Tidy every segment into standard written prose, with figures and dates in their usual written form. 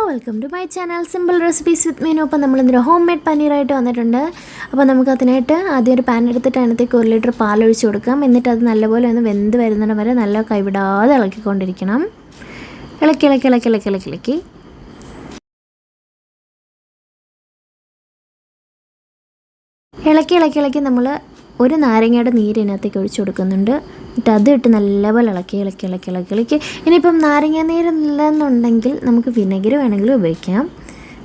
Welcome to my channel simple recipes with Meenu. അപ്പോൾ നമ്മളിന്നൊരു home made പനീറായിട്ട് വന്നിട്ടുണ്ട്. അപ്പോൾ നമുക്കതിനായിട്ട് ആദ്യം ഒരു പാൻ എടുത്തിട്ട് അതിനകത്തേക്ക് 1 ലിറ്റർ പാലൊഴിച്ച് കൊടുക്കാം. എന്നിട്ട് അത് നല്ലപോലെ ഒന്ന് വെന്ത് വരുന്നിടം വരെ നല്ല കൈവിടാതെ ഇളക്കിക്കൊണ്ടിരിക്കണം. ഇളക്കി നമ്മൾ ഒരു നാരങ്ങയുടെ നീര് ഇതിനകത്തേക്ക് ഒഴിച്ച് കൊടുക്കുന്നുണ്ട്. എന്നിട്ട് അതിട്ട് നല്ലപോലെ ഇളക്കി. ഇനിയിപ്പം നാരങ്ങ നീരില്ലെന്നുണ്ടെങ്കിൽ നമുക്ക് വിനെഗർ വേണമെങ്കിലും ഉപയോഗിക്കാം.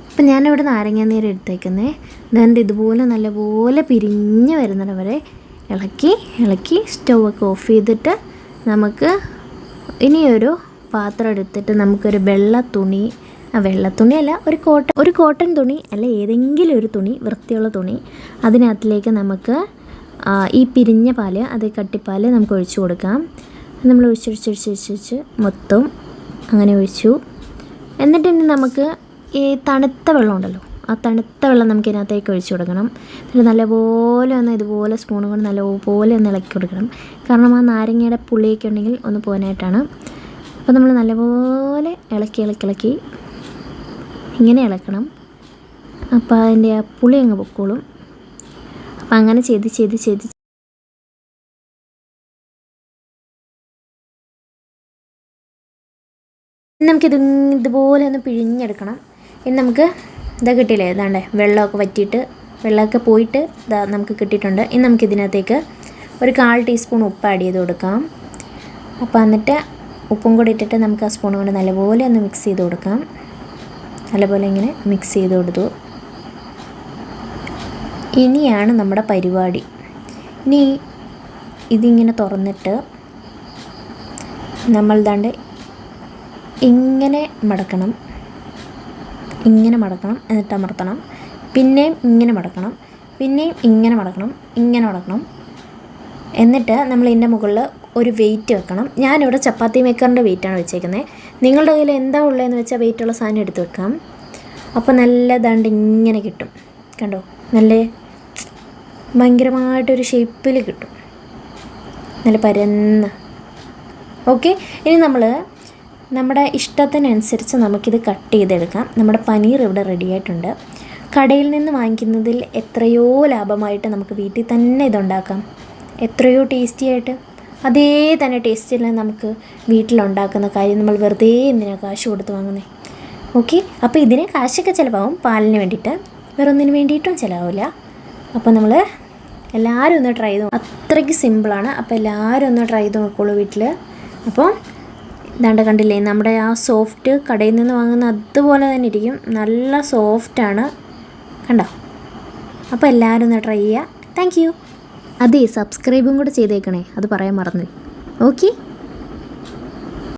അപ്പം ഞാനിവിടെ നാരങ്ങ നീര് എടുത്തേക്കുന്നത്. എന്നിട്ട് ഇതുപോലെ നല്ലപോലെ പിരിഞ്ഞ് വരുന്നിടം വരെ ഇളക്കി സ്റ്റൗവൊക്കെ ഓഫ് ചെയ്തിട്ട് നമുക്ക് ഇനിയൊരു പാത്രം എടുത്തിട്ട് നമുക്കൊരു വെള്ള തുണിയല്ല, ഒരു കോട്ടൺ തുണി അല്ല, ഏതെങ്കിലും ഒരു തുണി, വൃത്തിയുള്ള തുണി, അതിനകത്തിലേക്ക് നമുക്ക് ഈ പിരിഞ്ഞ പാല്, അത് കട്ടിപ്പാൽ നമുക്ക് ഒഴിച്ചു കൊടുക്കാം. നമ്മൾ ഒഴിച്ച് മൊത്തം അങ്ങനെ ഒഴിച്ചു. എന്നിട്ട് ഇനി നമുക്ക് ഈ തണുത്ത വെള്ളം ഉണ്ടല്ലോ, ആ തണുത്ത വെള്ളം നമുക്ക് ഇതിനകത്തേക്ക് ഒഴിച്ചു കൊടുക്കണം. എന്നിട്ട് നല്ലപോലെ ഒന്ന് ഇതുപോലെ സ്പൂൺ കൊണ്ട് നല്ലപോലെ ഒന്ന് ഇളക്കി കൊടുക്കണം. കാരണം ആ നാരങ്ങയുടെ പുളിയൊക്കെ ഉണ്ടെങ്കിൽ ഒന്ന് പോകാനായിട്ടാണ്. അപ്പോൾ നമ്മൾ നല്ലപോലെ ഇളക്കി ഇങ്ങനെ ഇളക്കണം. അപ്പോൾ അതിൻ്റെ ആ പുളി അങ്ങ് പൊക്കോളും. അപ്പം അങ്ങനെ ചെയ്ത് നമുക്കിത് ഇതുപോലെ ഒന്ന് പിഴിഞ്ഞെടുക്കണം. ഇനി നമുക്ക് ഇതാ കിട്ടിയില്ലേ, ഇതാണ്ടേ വെള്ളമൊക്കെ വറ്റിയിട്ട് വെള്ളമൊക്കെ പോയിട്ട് ഇതാ നമുക്ക് കിട്ടിയിട്ടുണ്ട്. ഇനി നമുക്കിതിനകത്തേക്ക് ഒരു 1/4 ടീസ്പൂൺ ഉപ്പ് ആഡ് ചെയ്ത് കൊടുക്കാം. അപ്പോൾ എന്നിട്ട് ഉപ്പും കൂടി ഇട്ടിട്ട് നമുക്ക് ആ സ്പൂൺ കൊണ്ട് നല്ലപോലെ ഒന്ന് മിക്സ് ചെയ്ത് കൊടുക്കാം. നല്ലപോലെ ഇങ്ങനെ മിക്സ് ചെയ്ത് കൊടുത്തു. ഇനിയാണ് നമ്മുടെ പരിപാടി. ഇനി ഇതിങ്ങനെ തുറന്നിട്ട് നമ്മൾ ദാണ്ട് ഇങ്ങനെ മടക്കണം, എന്നിട്ട് അമർത്തണം. പിന്നെയും ഇങ്ങനെ മടക്കണം, ഇങ്ങനെ മടക്കണം. എന്നിട്ട് നമ്മൾ ഇതിൻ്റെ മുകളിൽ ഒരു വെയിറ്റ് വെക്കണം. ഞാനിവിടെ ചപ്പാത്തി മേക്കറിൻ്റെ വെയിറ്റാണ് വെച്ചേക്കുന്നത്. നിങ്ങളുടെ കയ്യിൽ എന്താ ഉള്ളതെന്ന് വെച്ചാൽ വെയിറ്റുള്ള സാധനം എടുത്ത് വെക്കാം. അപ്പോൾ നല്ല ദാണ്ട് ഇങ്ങനെ കിട്ടും. കണ്ടോ, നല്ല ഭയങ്കരമായിട്ടൊരു ഷേപ്പിൽ കിട്ടും, നല്ല പരന്ന്. ഓക്കെ, ഇനി നമ്മൾ നമ്മുടെ ഇഷ്ടത്തിനനുസരിച്ച് നമുക്കിത് കട്ട് ചെയ്തെടുക്കാം. നമ്മുടെ പനീർ ഇവിടെ റെഡി ആയിട്ടുണ്ട്. കടയിൽ നിന്ന് വാങ്ങിക്കുന്നതിൽ എത്രയോ ലാഭമായിട്ട് നമുക്ക് വീട്ടിൽ തന്നെ ഇതുണ്ടാക്കാം. എത്രയോ ടേസ്റ്റി ആയിട്ട്, അതേ തന്നെ ടേസ്റ്റിൽ നമുക്ക് വീട്ടിലുണ്ടാക്കുന്ന കാര്യം നമ്മൾ വെറുതെ എന്തിനാണ് കാശ് കൊടുത്ത് വാങ്ങുന്നത്. ഓക്കെ, അപ്പോൾ ഇതിന് കാശൊക്കെ ചിലവാകും, പാലിന് വേണ്ടിയിട്ട്, വേറൊന്നിന് വേണ്ടിയിട്ടും ചിലവാവില്ല. അപ്പോൾ നമ്മൾ എല്ലാവരും ഒന്ന് ട്രൈ ചെയ്തു, അത്രയ്ക്ക് സിമ്പിളാണ്. അപ്പോൾ എല്ലാവരും ഒന്ന് ട്രൈ ചെയ്ത് നോക്കുള്ളൂ വീട്ടിൽ. അപ്പോൾ ഇതാണ്ട് കണ്ടില്ലേ, നമ്മുടെ ആ സോഫ്റ്റ് കടയിൽ നിന്ന് വാങ്ങുന്ന അതുപോലെ തന്നെ ഇരിക്കും, നല്ല സോഫ്റ്റാണ്, കണ്ടോ. അപ്പോൾ എല്ലാവരും ഒന്ന് ട്രൈ ചെയ്യുക. Thank you. അതെ, സബ്സ്ക്രൈബും കൂടെ ചെയ്തേക്കണേ, അത് പറയാൻ മറന്നു. ഓക്കെ.